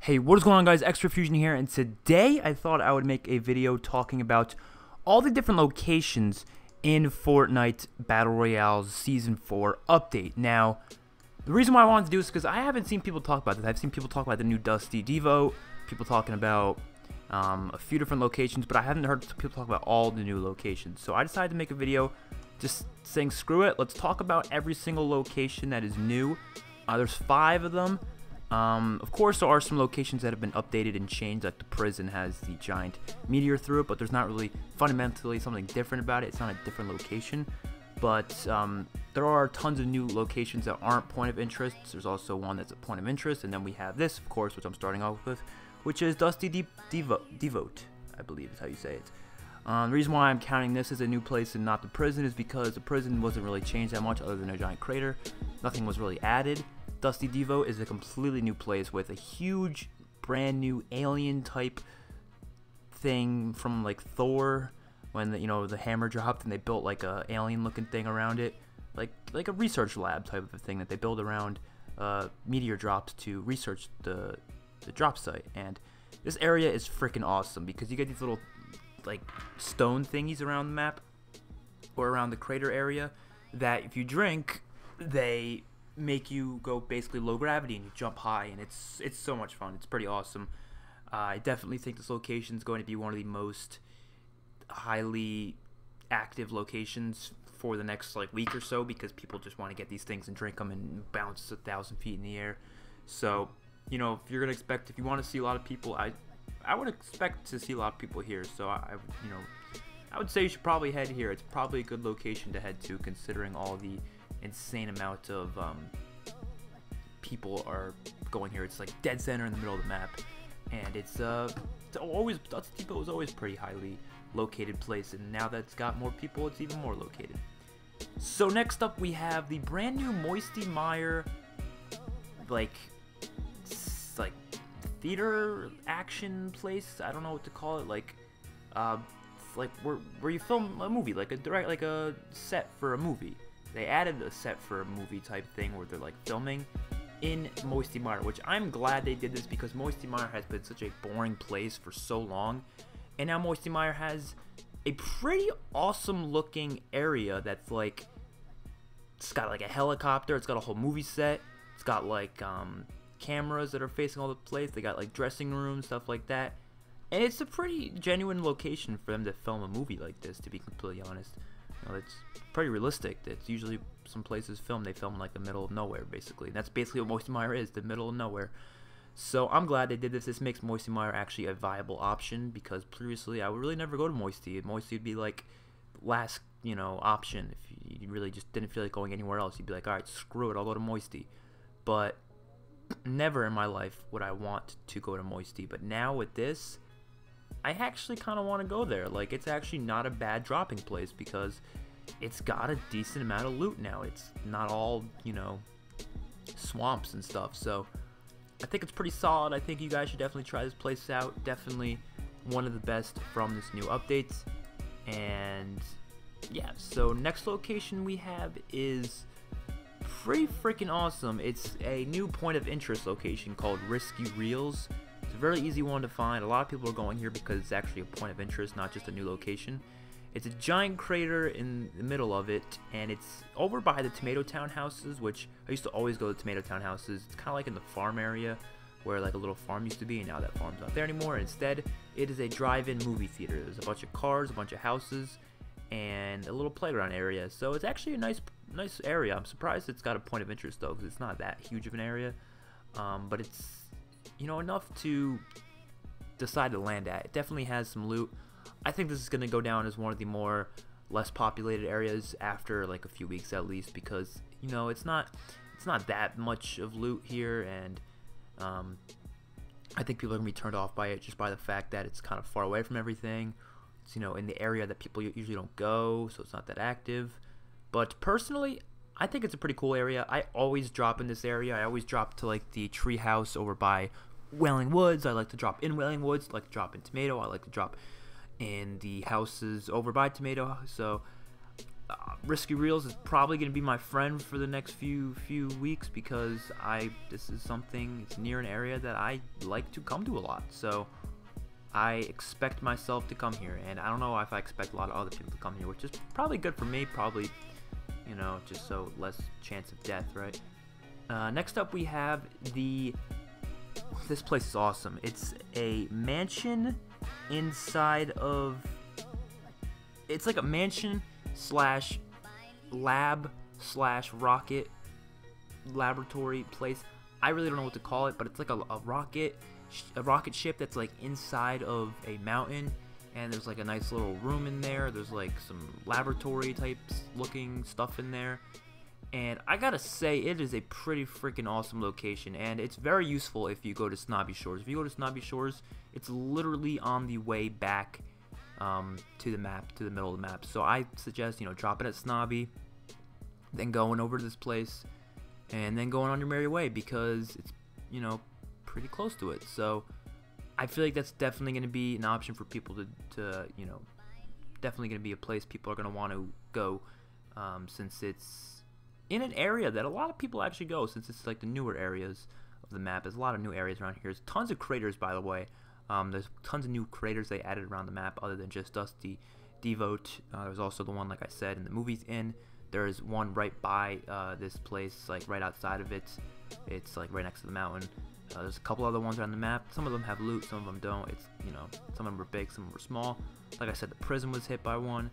Hey, what is going on, guys? XpertFusion here, and today I thought I would make a video talking about all the different locations in Fortnite Battle Royale's Season 4 update. Now, the reason why I wanted to do this is because I haven't seen people talk about this. I've seen people talk about the new Dusty Divot, people talking about a few different locations, but I haven't heard people talk about all the new locations. So I decided to make a video just saying, screw it, let's talk about every single location that is new. There's 5 of them. Of course, there are some locations that have been updated and changed, like the prison has the giant meteor through it, but there's not really fundamentally something different about it. It's not a different location, but there are tons of new locations that aren't point of interest. There's also one that's a point of interest, and then we have this, of course, which I'm starting off with, which is Dusty Divot, I believe is how you say it. The reason why I'm counting this as a new place and not the prison is because the prison wasn't really changed that much other than a giant crater. Nothing was really added. Dusty Divot is a completely new place with a huge, brand new alien type thing from like Thor, when the hammer dropped and they built like a alien looking thing around it, like a research lab type of thing that they build around meteor drops to research the drop site. And this area is freaking awesome because you get these little like stone thingies around the map or around the crater area that if you drink, they make you go basically low gravity and you jump high, and it's so much fun. It's pretty awesome. I definitely think this location is going to be one of the most highly active locations for the next like week or so, because people just want to get these things and drink them and bounce 1,000 feet in the air. So if you're gonna expect, if you want to see a lot of people, I would expect to see a lot of people here. So I would say you should probably head here. It's probably a good location to head to, considering all the insane amount of people are going here. It's like dead center in the middle of the map, and it's always, Dusty Divot was always a pretty highly located place, and now that it's got more people, it's even more located. So next up we have the brand new Moisty Mire, like theater action place. I don't know what to call it. Like where you film a movie, like a set for a movie. They added a set for a movie type thing where they're like filming in Moisty Mire, which I'm glad they did this because Moisty Mire has been such a boring place for so long, and now Moisty Mire has a pretty awesome looking area that's like, it's got like a helicopter, it's got a whole movie set, it's got like cameras that are facing all the place, they got like dressing rooms, stuff like that, and it's a pretty genuine location for them to film a movie like this, to be completely honest. It's pretty realistic. It's usually some places they film like the middle of nowhere, basically. And that's basically what Moisty Mire is, the middle of nowhere. So I'm glad they did this. This makes Moisty Mire actually a viable option, because previously I would really never go to Moisty. Moisty would be like last, option. If you really just didn't feel like going anywhere else, you'd be like, alright, screw it, I'll go to Moisty. But never in my life would I want to go to Moisty. But now with this, I actually kind of want to go there. Like, it's actually not a bad dropping place because it's got a decent amount of loot now. It's not all, swamps and stuff. So I think it's pretty solid. I think you guys should definitely try this place out. Definitely one of the best from this new update. And yeah, so next location we have is pretty freaking awesome. It's a new point of interest location called Risky Reels. It's a very easy one to find. A lot of people are going here because it's actually a point of interest, not just a new location. It's a giant crater in the middle of it, and it's over by the Tomato Town houses, which I used to always go to Tomato Town houses. It's kind of like in the farm area where like a little farm used to be, and now that farm's not there anymore. Instead, it is a drive-in movie theater. There's a bunch of cars, a bunch of houses, and a little playground area. So it's actually a nice area. I'm surprised it's got a point of interest though, because it's not that huge of an area, but it's enough to decide to land at. It definitely has some loot. I think this is going to go down as one of the less populated areas after like a few weeks at least, because it's not that much of loot here, and I think people are going to be turned off by it just by the fact that it's kind of far away from everything. It's in the area that people usually don't go, so it's not that active. But personally, I think it's a pretty cool area. I always drop in this area. I always drop to like the tree house over by Wailing Woods. I like to drop in Wailing Woods. I like to drop in Tomato. I like to drop in the houses over by Tomato. So Risky Reels is probably going to be my friend for the next few weeks because this is something, it's near an area that I like to come to a lot. So I expect myself to come here, and I don't know if I expect a lot of other people to come here, which is probably good for me, probably, you know, just so less chance of death, right? Next up we have this place is awesome. It's a mansion inside of, it's like a mansion slash lab slash rocket laboratory place. I really don't know what to call it, but it's like a rocket ship that's like inside of a mountain, and there's like a nice little room in there. There's like some laboratory types looking stuff in there, and I gotta say, it is a pretty freaking awesome location, and it's very useful if you go to Snobby Shores. If you go to Snobby Shores, it's literally on the way back to the map, to the middle of the map. So I suggest, you know, dropping at Snobby, then going over to this place, and then going on your merry way, because it's, you know, pretty close to it. So I feel like that's definitely going to be an option for people to you know, definitely going to be a place people are going to want to go, since it's in an area that a lot of people actually go, since it's like the newer areas of the map. There's a lot of new areas around here. There's tons of craters, by the way. There's tons of new craters they added around the map other than just Dusty Divot. There's also the one, like I said, in the movies in. There's one right by this place, like right outside of it. It's like right next to the mountain. There's a couple other ones around the map. Some of them have loot, some of them don't. It's, you know, some of them are big, some of them are small. Like I said, the prison was hit by one.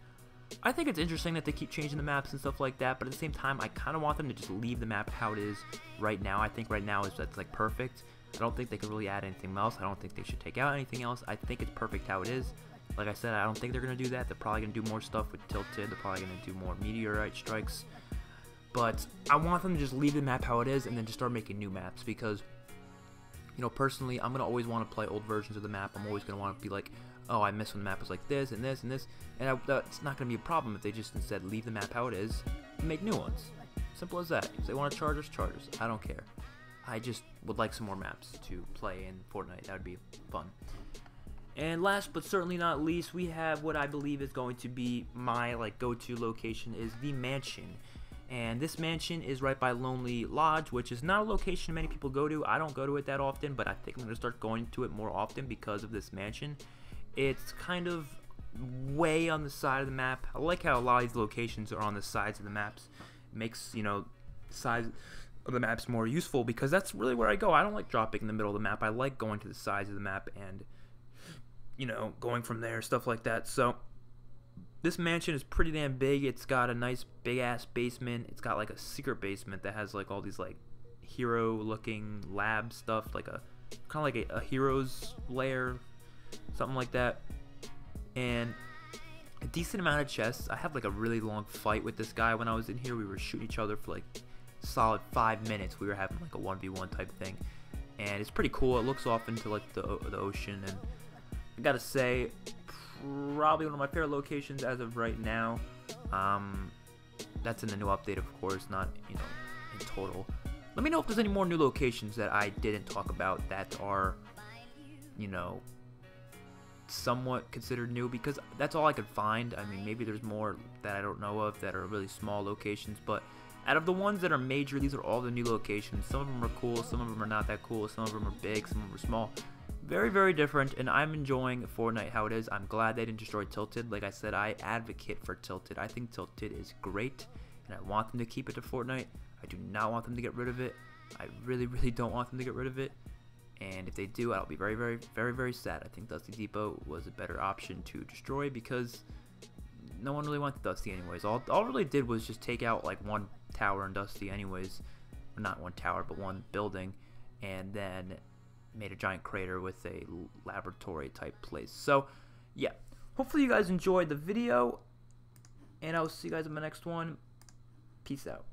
I think it's interesting that they keep changing the maps and stuff like that, but at the same time, I kind of want them to just leave the map how it is right now. I think right now that's like perfect. I don't think they could really add anything else. I don't think they should take out anything else. I think it's perfect how it is. Like I said, I don't think they're going to do that. They're probably going to do more stuff with Tilted. They're probably going to do more meteorite strikes. But I want them to just leave the map how it is and then just start making new maps, because, you know, personally, I'm going to always want to play old versions of the map. I'm always going to want to be like, oh, I miss when the map was like this and this and this. And that's not going to be a problem if they just instead leave the map how it is and make new ones. Simple as that. If they want to charge us, charge us. I don't care. I just would like some more maps to play in Fortnite. That would be fun. And last but certainly not least, we have what I believe is going to be my like go-to location, is the Manshion. And this mansion is right by Lonely Lodge, which is not a location many people go to. I don't go to it that often, but I think I'm going to start going to it more often because of this mansion. It's kind of way on the side of the map. I like how a lot of these locations are on the sides of the maps. It makes, you know, size of the maps more useful, because that's really where I go. I don't like dropping in the middle of the map. I like going to the sides of the map and, you know, going from there, stuff like that. So this mansion is pretty damn big. It's got a nice big ass basement. It's got like a secret basement that has like all these like hero looking lab stuff, like a kind of like a hero's lair, something like that. And a decent amount of chests. I had like a really long fight with this guy when I was in here. We were shooting each other for like solid 5 minutes. We were having like a 1v1 type thing, and it's pretty cool. It looks off into like the ocean, and I gotta say, probably one of my favorite locations as of right now. That's in the new update, of course, not, you know, in total. Let me know if there's any more new locations that I didn't talk about that are, you know, somewhat considered new, because that's all I could find. I mean, maybe there's more that I don't know of that are really small locations, but out of the ones that are major, these are all the new locations. Some of them are cool, some of them are not that cool, some of them are big, some of them are small. Very, very different, and I'm enjoying Fortnite how it is. I'm glad they didn't destroy Tilted. Like I said, I advocate for Tilted. I think Tilted is great, and I want them to keep it to Fortnite. I do not want them to get rid of it. I really, really don't want them to get rid of it. And if they do, I'll be very, very, very, very sad. I think Dusty Depot was a better option to destroy, because no one really wanted Dusty anyways. All it really did was just take out like one tower in Dusty anyways. Or not one tower, but one building. And then made a giant crater with a laboratory type place. So yeah, hopefully you guys enjoyed the video, and I'll see you guys in my next one. Peace out.